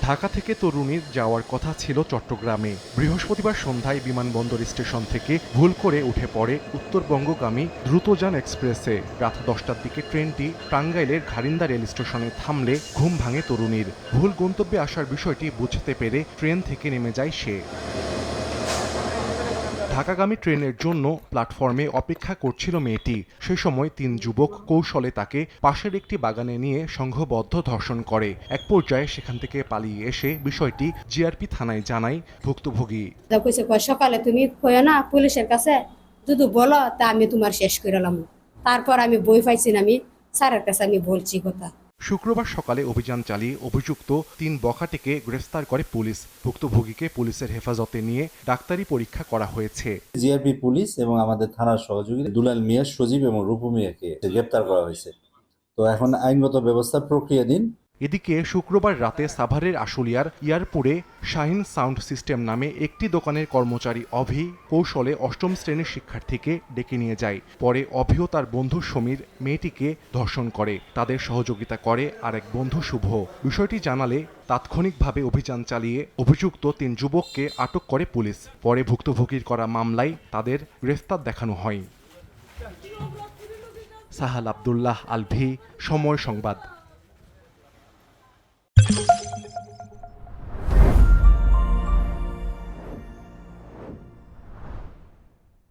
ঢাকা থেকে তরুণীর যাওয়ার কথা ছিল চট্টগ্রামে। বৃহস্পতিবার সন্ধ্যায় বিমানবন্দর স্টেশন থেকে ভুল করে উঠে পড়ে উত্তরবঙ্গগামী দ্রুতযান এক্সপ্রেসে। রাত 10টার দিকে ট্রেনটি টাঙ্গাইলের ঘারিন্দা রেল স্টেশনে থামলে ঘুম ভাঙে তরুণীর। ভুল গন্তব্যে আসার বিষয়টি বুঝতে পেরে ট্রেন থেকে নেমে যায় সে। ঢাকাগামী ট্রেনের জন্য প্ল্যাটফর্মে অপেক্ষা করছিল মেয়েটি। সেই সময় 3 যুবক কৌশলে তাকে পাশের একটি বাগানে নিয়ে সংঘবদ্ধ ধর্ষণ করে। এক পর্যায়ে সেখান থেকে পালিয়ে এসে বিষয়টি জিআরপি থানায় জানায় ভুক্তভোগী। সকালে তুমি কইও না পুলিশের কাছে যদি বলো তা আমি তোমার শেষ করলাম। তারপর আমি বই পাইছি না, আমি স্যারের কাছে আমি বলছি কথা। শুক্রবার সকালে অভিযান চালিয়ে অভিযুক্ত 3 বখাটেকে গ্রেফতার করে পুলিশ। ভুক্তভোগীকে পুলিশের হেফাজতে নিয়ে ডাক্তারি পরীক্ষা করা হয়েছে। জিআরপি পুলিশ এবং আমাদের থানার সহযোগী দুলাল মিয়া, সজীব এবং রূপু মিয়াকে গ্রেপ্তার করা হয়েছে। তো এখন আইনগত ব্যবস্থার প্রক্রিয়াধীন। এদিকে শুক্রবার রাতে সাভারের আশুলিয়ার ইয়ারপুরে শাহিন সাউন্ড সিস্টেম নামে একটি দোকানের কর্মচারী অভি কৌশলে 8ম শ্রেণীর শিক্ষার্থীকে ডেকে নিয়ে যায়। পরে অভি ও তার বন্ধু সমীর মেয়েটিকে ধর্ষণ করে। তাদের সহযোগিতা করে আরেক বন্ধু শুভ। বিষয়টি জানালে তাৎক্ষণিকভাবে অভিযান চালিয়ে অভিযুক্ত 3 যুবককে আটক করে পুলিশ। পরে ভুক্তভোগীর করা মামলায় তাদের গ্রেফতার দেখানো হয়। সাহাল আব্দুল্লাহ আলভি, সময় সংবাদ।